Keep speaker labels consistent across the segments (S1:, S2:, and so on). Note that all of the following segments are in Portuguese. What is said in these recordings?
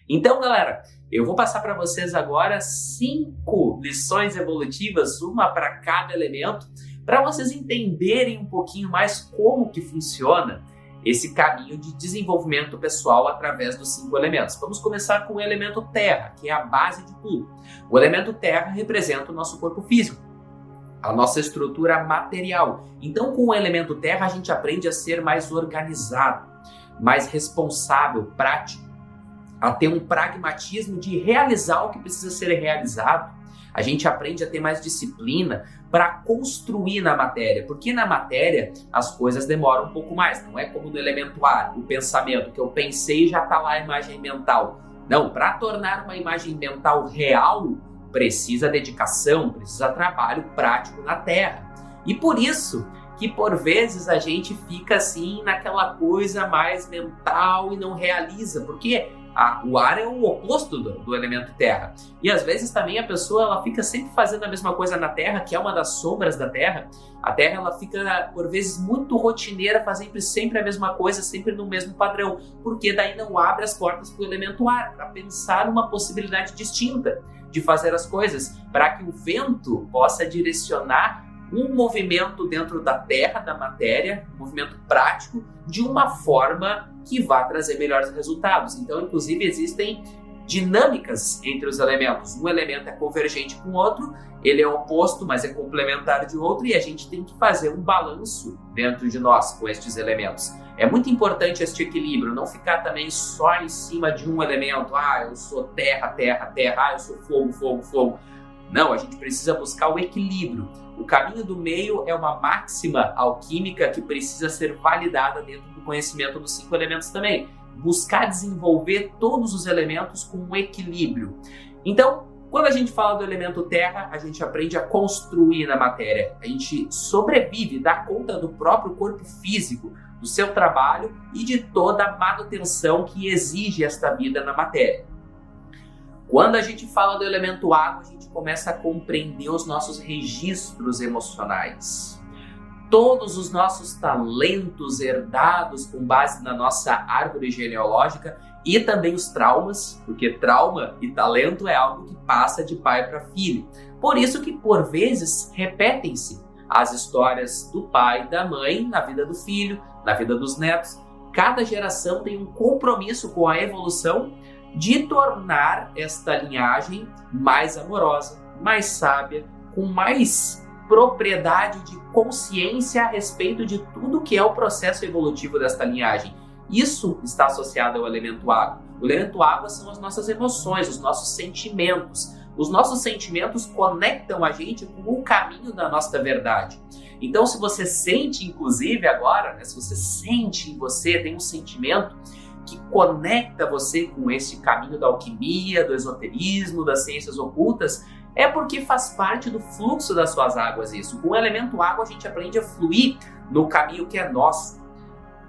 S1: Então, galera, eu vou passar para vocês agora 5 lições evolutivas, uma para cada elemento, para vocês entenderem um pouquinho mais como que funciona esse caminho de desenvolvimento pessoal através dos 5 elementos. Vamos começar com o elemento terra, que é a base de tudo. O elemento terra representa o nosso corpo físico, a nossa estrutura material. Então, com o elemento terra, a gente aprende a ser mais organizado, mais responsável, prático, a ter um pragmatismo de realizar o que precisa ser realizado. A gente aprende a ter mais disciplina para construir na matéria, porque na matéria as coisas demoram um pouco mais. Não é como no elemento ar, o pensamento, que eu pensei e já está lá a imagem mental. Não, para tornar uma imagem mental real, precisa dedicação, precisa trabalho prático na terra. E por isso que por vezes a gente fica assim naquela coisa mais mental e não realiza, porque o ar é o oposto do elemento terra. E às vezes também a pessoa ela fica sempre fazendo a mesma coisa na terra, que é uma das sombras da terra. A terra ela fica por vezes muito rotineira, fazendo sempre a mesma coisa, sempre no mesmo padrão, porque daí não abre as portas para o elemento ar, para pensar uma possibilidade distinta de fazer as coisas, para que o vento possa direcionar um movimento dentro da terra, da matéria, um movimento prático, de uma forma que vá trazer melhores resultados. Então, inclusive, existem dinâmicas entre os elementos. Um elemento é convergente com o outro, ele é oposto, mas é complementar de outro, e a gente tem que fazer um balanço dentro de nós com estes elementos. É muito importante este equilíbrio, não ficar também só em cima de um elemento. Eu sou terra, terra, terra, eu sou fogo, fogo, fogo. Não, a gente precisa buscar o equilíbrio. O caminho do meio é uma máxima alquímica que precisa ser validada dentro do conhecimento dos 5 elementos também. Buscar desenvolver todos os elementos com um equilíbrio. Então, quando a gente fala do elemento terra, a gente aprende a construir na matéria. A gente sobrevive, dá conta do próprio corpo físico, do seu trabalho e de toda a manutenção que exige esta vida na matéria. Quando a gente fala do elemento água, a gente começa a compreender os nossos registros emocionais. Todos os nossos talentos herdados com base na nossa árvore genealógica e também os traumas, porque trauma e talento é algo que passa de pai para filho. Por isso que, por vezes, repetem-se as histórias do pai e da mãe na vida do filho, na vida dos netos. Cada geração tem um compromisso com a evolução de tornar esta linhagem mais amorosa, mais sábia, com mais propriedade de consciência a respeito de tudo que é o processo evolutivo desta linhagem. Isso está associado ao elemento água. O elemento água são as nossas emoções, os nossos sentimentos. Os nossos sentimentos conectam a gente com o caminho da nossa verdade. Então, se você sente, inclusive agora, se você sente em você, tem um sentimento que conecta você com esse caminho da alquimia, do esoterismo, das ciências ocultas, é porque faz parte do fluxo das suas águas isso. Com o elemento água a gente aprende a fluir no caminho que é nosso.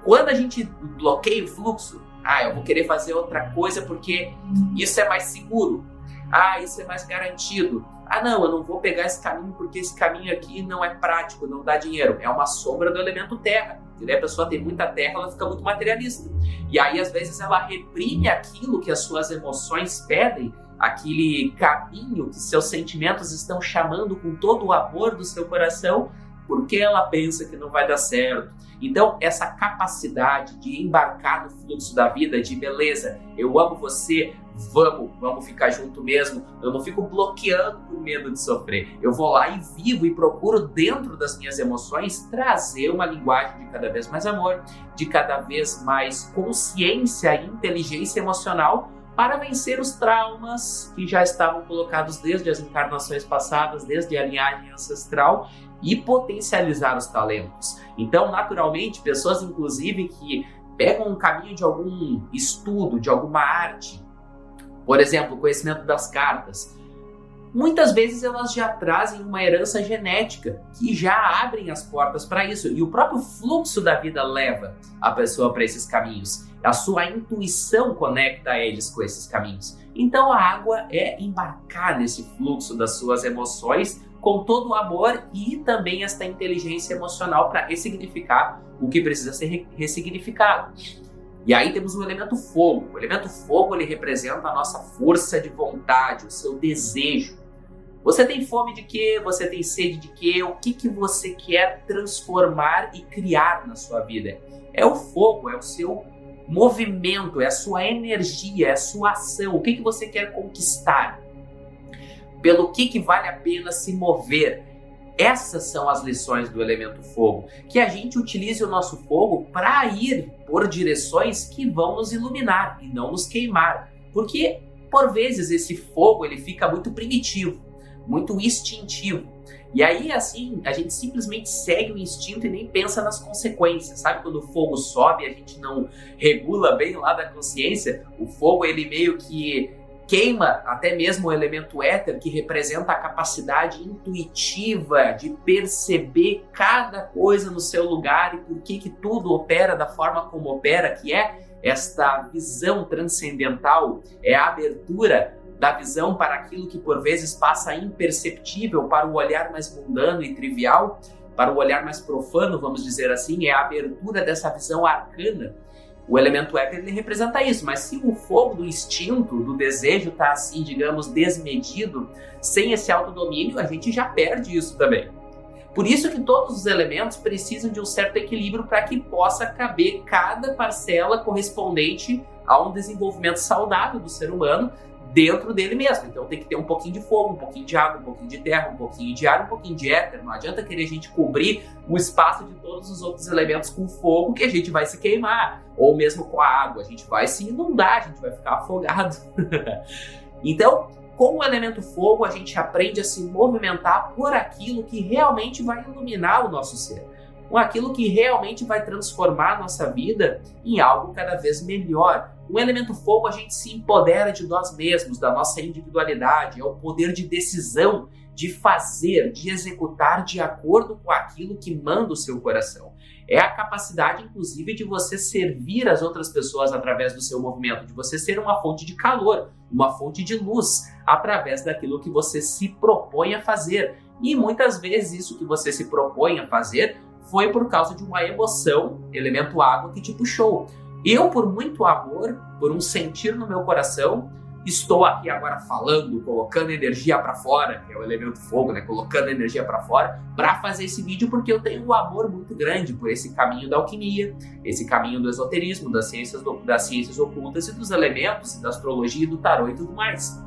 S1: Quando a gente bloqueia o fluxo, eu vou querer fazer outra coisa porque isso é mais seguro, isso é mais garantido. Não, eu não vou pegar esse caminho porque esse caminho aqui não é prático, não dá dinheiro. É uma sombra do elemento terra. A pessoa tem muita terra, ela fica muito materialista. E aí, às vezes, ela reprime aquilo que as suas emoções pedem, aquele caminho que seus sentimentos estão chamando com todo o amor do seu coração, porque ela pensa que não vai dar certo. Então, essa capacidade de embarcar no fluxo da vida, de beleza, eu amo você, vamos ficar junto mesmo, eu não fico bloqueando por medo de sofrer. Eu vou lá e vivo e procuro dentro das minhas emoções trazer uma linguagem de cada vez mais amor, de cada vez mais consciência e inteligência emocional para vencer os traumas que já estavam colocados desde as encarnações passadas, desde a linhagem ancestral, e potencializar os talentos. Então, naturalmente, pessoas inclusive que pegam um caminho de algum estudo, de alguma arte, por exemplo, o conhecimento das cartas, muitas vezes elas já trazem uma herança genética que já abrem as portas para isso, e o próprio fluxo da vida leva a pessoa para esses caminhos. A sua intuição conecta eles com esses caminhos. Então a água é embarcar nesse fluxo das suas emoções com todo o amor e também esta inteligência emocional para ressignificar o que precisa ser ressignificado. E aí temos o elemento fogo. O elemento fogo, ele representa a nossa força de vontade, o seu desejo. Você tem fome de quê? Você tem sede de quê? O que você quer transformar e criar na sua vida? É o fogo, é o seu movimento, é a sua energia, é a sua ação. O que você quer conquistar? Pelo que vale a pena se mover? Essas são as lições do elemento fogo. Que a gente utilize o nosso fogo para ir por direções que vão nos iluminar e não nos queimar. Porque, por vezes, esse fogo ele fica muito primitivo, muito instintivo. E aí, assim, a gente simplesmente segue o instinto e nem pensa nas consequências. Sabe quando o fogo sobe e a gente não regula bem lá da consciência? O fogo, ele meio que queima até mesmo o elemento éter, que representa a capacidade intuitiva de perceber cada coisa no seu lugar e por que tudo opera da forma como opera, que é esta visão transcendental, é a abertura da visão para aquilo que por vezes passa imperceptível para o olhar mais mundano e trivial, para o olhar mais profano, vamos dizer assim, é a abertura dessa visão arcana. O elemento éter, ele representa isso, mas se o fogo do instinto, do desejo está assim, digamos, desmedido, sem esse autodomínio, a gente já perde isso também. Por isso que todos os elementos precisam de um certo equilíbrio para que possa caber cada parcela correspondente a um desenvolvimento saudável do ser humano dentro dele mesmo. Então tem que ter um pouquinho de fogo, um pouquinho de água, um pouquinho de terra, um pouquinho de ar, um pouquinho de éter. Não adianta querer a gente cobrir o espaço de todos os outros elementos com fogo, que a gente vai se queimar. Ou mesmo com a água, a gente vai se inundar, a gente vai ficar afogado. Então, com o elemento fogo, a gente aprende a se movimentar por aquilo que realmente vai iluminar o nosso ser. Com aquilo que realmente vai transformar a nossa vida em algo cada vez melhor. O elemento fogo, a gente se empodera de nós mesmos, da nossa individualidade, é o poder de decisão, de fazer, de executar de acordo com aquilo que manda o seu coração. É a capacidade, inclusive, de você servir as outras pessoas através do seu movimento, de você ser uma fonte de calor, uma fonte de luz, através daquilo que você se propõe a fazer. E muitas vezes isso que você se propõe a fazer foi por causa de uma emoção, elemento água, que te puxou. Eu, por muito amor, por um sentir no meu coração, estou aqui agora falando, colocando energia para fora, que é o elemento fogo, né? Colocando energia para fora, para fazer esse vídeo, porque eu tenho um amor muito grande por esse caminho da alquimia, esse caminho do esoterismo, das ciências ocultas e dos elementos, da astrologia, do tarô e tudo mais.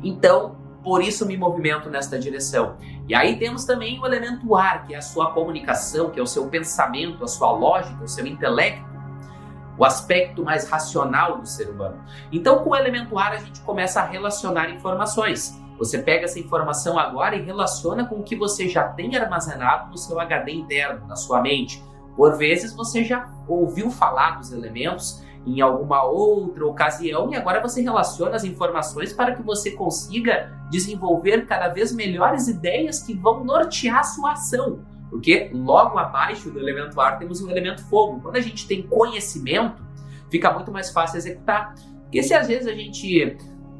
S1: Então, por isso me movimento nesta direção. E aí temos também o elemento ar, que é a sua comunicação, que é o seu pensamento, a sua lógica, o seu intelecto, o aspecto mais racional do ser humano. Então, com o elemento ar, a gente começa a relacionar informações. Você pega essa informação agora e relaciona com o que você já tem armazenado no seu HD interno, na sua mente. Por vezes, você já ouviu falar dos elementos em alguma outra ocasião e agora você relaciona as informações para que você consiga desenvolver cada vez melhores ideias que vão nortear a sua ação. Porque logo abaixo do elemento ar temos o elemento fogo. Quando a gente tem conhecimento, fica muito mais fácil executar. Porque se às vezes a gente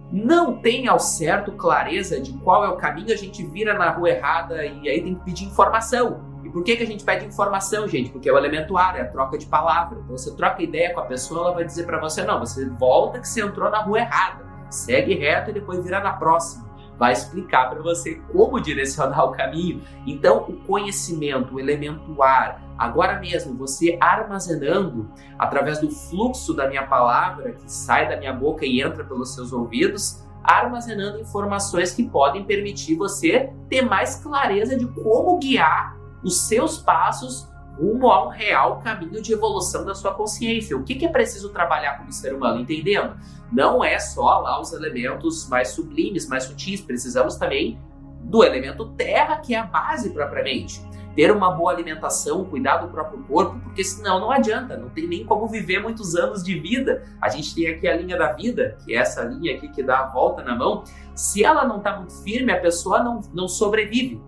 S1: não tem ao certo clareza de qual é o caminho, a gente vira na rua errada e aí tem que pedir informação. E por que a gente pede informação, gente? Porque é o elemento ar, é a troca de palavra. Então você troca ideia com a pessoa, ela vai dizer para você, não, você volta que você entrou na rua errada. Segue reto e depois vira na próxima. Vai explicar para você como direcionar o caminho. Então, o conhecimento, o elemento ar, agora mesmo você armazenando através do fluxo da minha palavra que sai da minha boca e entra pelos seus ouvidos, armazenando informações que podem permitir você ter mais clareza de como guiar os seus passos rumo a um real caminho de evolução da sua consciência. O que é preciso trabalhar como ser humano, entendendo? Não é só lá os elementos mais sublimes, mais sutis, precisamos também do elemento terra, que é a base propriamente. Ter uma boa alimentação, cuidar do próprio corpo, porque senão não adianta, não tem nem como viver muitos anos de vida. A gente tem aqui a linha da vida, que é essa linha aqui que dá a volta na mão. Se ela não está muito firme, a pessoa não sobrevive.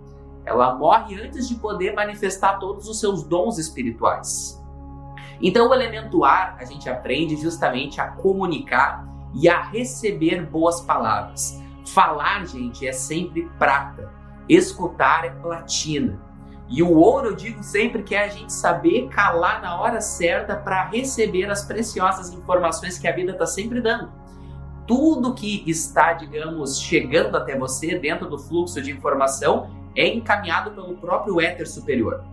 S1: Ela morre antes de poder manifestar todos os seus dons espirituais. Então, o elemento ar, a gente aprende justamente a comunicar e a receber boas palavras. Falar, gente, é sempre prata. Escutar é platina. E o ouro, eu digo sempre que é a gente saber calar na hora certa para receber as preciosas informações que a vida está sempre dando. Tudo que está, digamos, chegando até você dentro do fluxo de informação é encaminhado pelo próprio éter superior.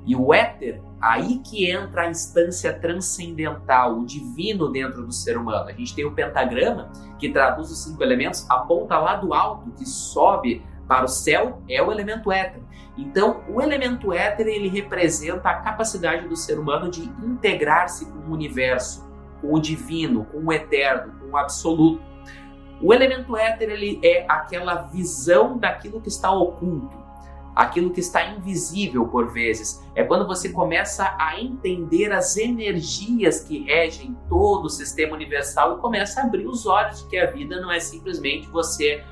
S1: E o éter, aí que entra a instância transcendental, o divino dentro do ser humano. A gente tem o pentagrama, que traduz os 5 elementos, aponta lá do alto, que sobe para o céu, é o elemento éter. Então, o elemento éter, ele representa a capacidade do ser humano de integrar-se com o universo, com o divino, com o eterno, com o absoluto. O elemento éter, ele é aquela visão daquilo que está oculto, aquilo que está invisível por vezes. É quando você começa a entender as energias que regem todo o sistema universal e começa a abrir os olhos de que a vida não é simplesmente você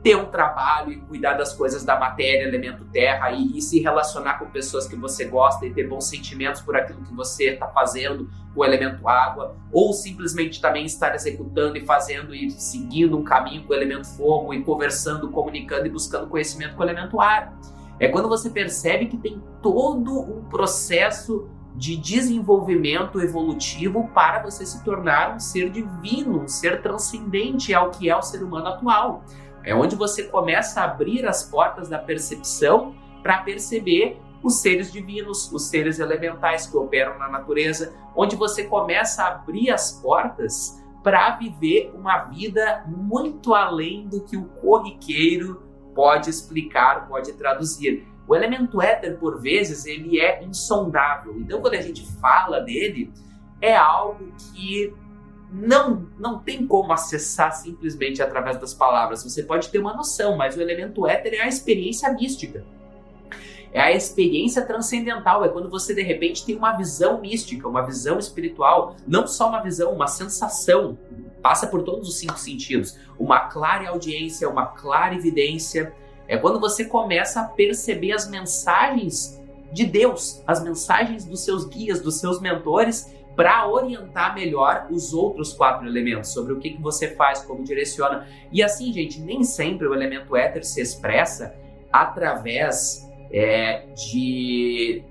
S1: ter um trabalho e cuidar das coisas da matéria, elemento terra, e se relacionar com pessoas que você gosta e ter bons sentimentos por aquilo que você está fazendo com o elemento água, ou simplesmente também estar executando e fazendo e seguindo um caminho com o elemento fogo e conversando, comunicando e buscando conhecimento com o elemento ar. É quando você percebe que tem todo um processo de desenvolvimento evolutivo para você se tornar um ser divino, um ser transcendente ao que é o ser humano atual. É onde você começa a abrir as portas da percepção para perceber os seres divinos, os seres elementais que operam na natureza, onde você começa a abrir as portas para viver uma vida muito além do que o corriqueiro pode explicar, pode traduzir. O elemento éter, por vezes, ele é insondável. Então, quando a gente fala dele, é algo que não tem como acessar simplesmente através das palavras. Você pode ter uma noção, mas o elemento éter é a experiência mística. É a experiência transcendental, é quando você de repente tem uma visão mística, uma visão espiritual, não só uma visão, uma sensação, passa por todos os 5 sentidos, uma clara audiência, uma clara evidência. É quando você começa a perceber as mensagens de Deus, as mensagens dos seus guias, dos seus mentores, para orientar melhor os outros 4 elementos, sobre o que você faz, como direciona. E assim, gente, nem sempre o elemento éter se expressa através de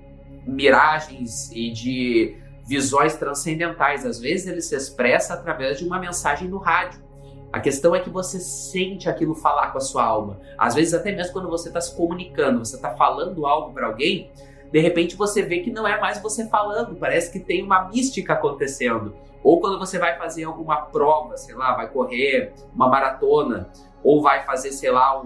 S1: miragens e de visões transcendentais. Às vezes ele se expressa através de uma mensagem no rádio. A questão é que você sente aquilo falar com a sua alma. Às vezes até mesmo quando você está se comunicando, você está falando algo para alguém, de repente você vê que não é mais você falando, parece que tem uma mística acontecendo. Ou quando você vai fazer alguma prova, sei lá, vai correr uma maratona, ou vai fazer, sei lá,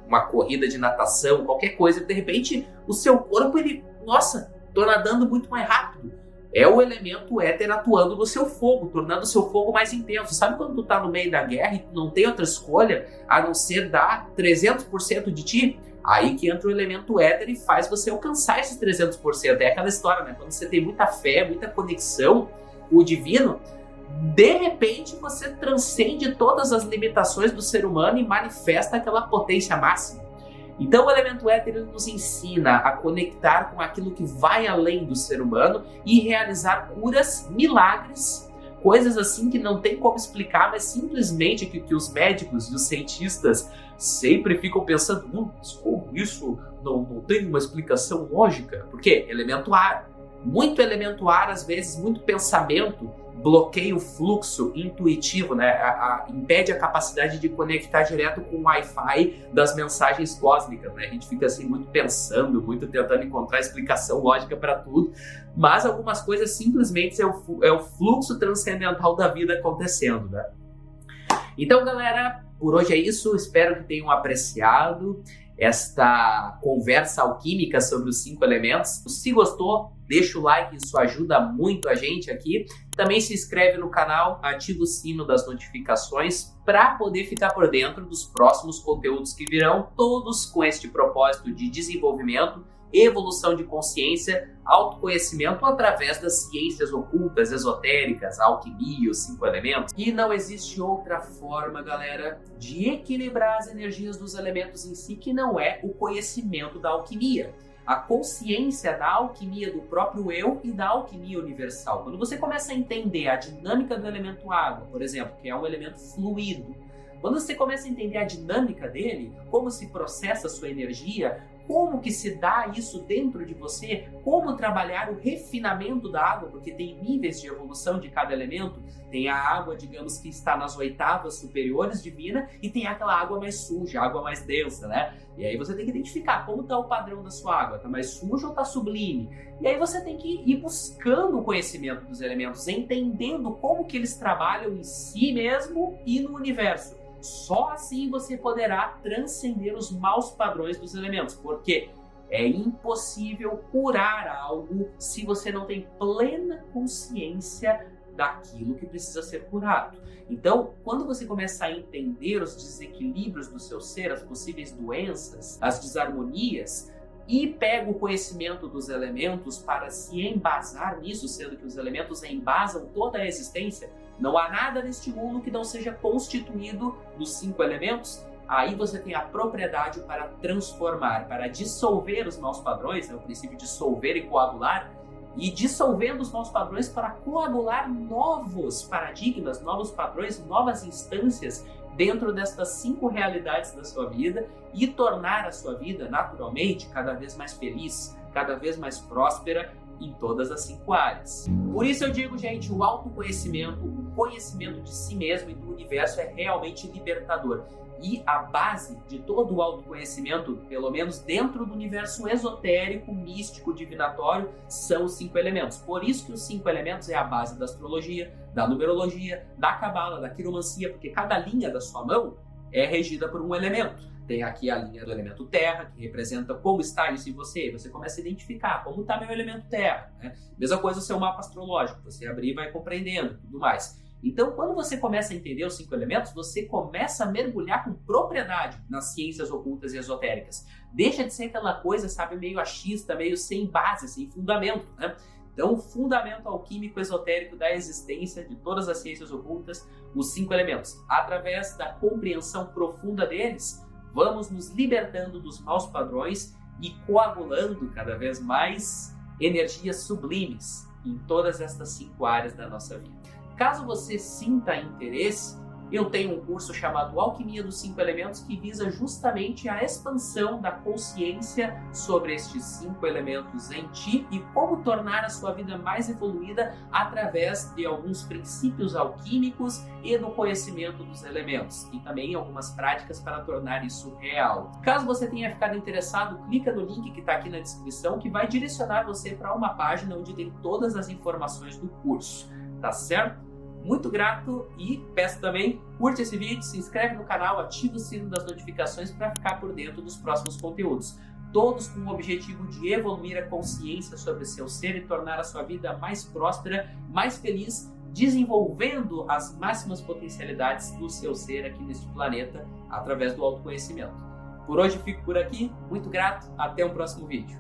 S1: uma corrida de natação, qualquer coisa, de repente o seu corpo, ele, nossa, tô nadando muito mais rápido. É o elemento éter atuando no seu fogo, tornando o seu fogo mais intenso. Sabe quando tu tá no meio da guerra e tu não tem outra escolha a não ser dar 300% de ti? Aí que entra o elemento éter e faz você alcançar esses 300%. É aquela história, né? Quando você tem muita fé, muita conexão com o divino, de repente você transcende todas as limitações do ser humano e manifesta aquela potência máxima. Então o elemento éter ele nos ensina a conectar com aquilo que vai além do ser humano e realizar curas, milagres, coisas assim que não tem como explicar, mas simplesmente que os médicos e os cientistas sempre ficam pensando, não, mas como isso não tem uma explicação lógica? Por quê? Elemento ar. Muito elemento ar, às vezes, muito pensamento, bloqueia o fluxo intuitivo, né? Impede a capacidade de conectar direto com o Wi-Fi das mensagens cósmicas, né? A gente fica assim muito pensando, muito tentando encontrar explicação lógica para tudo, mas algumas coisas simplesmente é o fluxo transcendental da vida acontecendo, né? Então, galera, por hoje é isso. Espero que tenham apreciado esta conversa alquímica sobre os 5 elementos. Se gostou, deixa o like, isso ajuda muito a gente aqui. Também se inscreve no canal, ativa o sino das notificações para poder ficar por dentro dos próximos conteúdos que virão, todos com este propósito de desenvolvimento, evolução de consciência, autoconhecimento através das ciências ocultas, esotéricas, a alquimia, os 5 elementos. E não existe outra forma, galera, de equilibrar as energias dos elementos em si que não é o conhecimento da alquimia. A consciência da alquimia do próprio eu e da alquimia universal. Quando você começa a entender a dinâmica do elemento água, por exemplo, que é um elemento fluido, quando você começa a entender a dinâmica dele, como se processa a sua energia, como que se dá isso dentro de você, como trabalhar o refinamento da água, porque tem níveis de evolução de cada elemento. Tem a água, digamos, que está nas oitavas superiores divina, e tem aquela água mais suja, a água mais densa, né? E aí você tem que identificar como está o padrão da sua água, está mais suja ou está sublime? E aí você tem que ir buscando o conhecimento dos elementos, entendendo como que eles trabalham em si mesmo e no universo. Só assim você poderá transcender os maus padrões dos elementos, porque é impossível curar algo se você não tem plena consciência daquilo que precisa ser curado. Então, quando você começa a entender os desequilíbrios do seu ser, as possíveis doenças, as desarmonias, e pega o conhecimento dos elementos para se embasar nisso, sendo que os elementos embasam toda a existência, não há nada neste mundo que não seja constituído dos 5 elementos. Aí você tem a propriedade para transformar, para dissolver os maus padrões, né? O princípio de dissolver e coagular, e dissolvendo os maus padrões para coagular novos paradigmas, novos padrões, novas instâncias dentro destas 5 realidades da sua vida e tornar a sua vida, naturalmente, cada vez mais feliz, cada vez mais próspera em todas as 5 áreas. Por isso eu digo, gente, o autoconhecimento, o conhecimento de si mesmo e do universo é realmente libertador. E a base de todo o autoconhecimento, pelo menos dentro do universo esotérico, místico, divinatório, são os 5 elementos. Por isso que os 5 elementos é a base da astrologia, da numerologia, da cabala, da quiromancia, porque cada linha da sua mão é regida por um elemento. Tem aqui a linha do elemento terra, que representa como está isso em você. Você começa a identificar como está meu elemento terra, né? Mesma coisa o seu mapa astrológico, você abrir e vai compreendendo tudo mais. Então, quando você começa a entender os 5 elementos, você começa a mergulhar com propriedade nas ciências ocultas e esotéricas. Deixa de ser aquela coisa, sabe, meio achista, meio sem base, sem fundamento, né? Então, o fundamento alquímico esotérico da existência de todas as ciências ocultas, os 5 elementos. Através da compreensão profunda deles, vamos nos libertando dos maus padrões e coagulando cada vez mais energias sublimes em todas estas 5 áreas da nossa vida. Caso você sinta interesse, eu tenho um curso chamado Alquimia dos 5 Elementos que visa justamente a expansão da consciência sobre estes 5 elementos em ti e como tornar a sua vida mais evoluída através de alguns princípios alquímicos e do conhecimento dos elementos, e também algumas práticas para tornar isso real. Caso você tenha ficado interessado, clica no link que está aqui na descrição que vai direcionar você para uma página onde tem todas as informações do curso, tá certo? Muito grato e peço também, curte esse vídeo, se inscreve no canal, ativa o sino das notificações para ficar por dentro dos próximos conteúdos. Todos com o objetivo de evoluir a consciência sobre seu ser e tornar a sua vida mais próspera, mais feliz, desenvolvendo as máximas potencialidades do seu ser aqui neste planeta através do autoconhecimento. Por hoje fico por aqui, muito grato, até o próximo vídeo.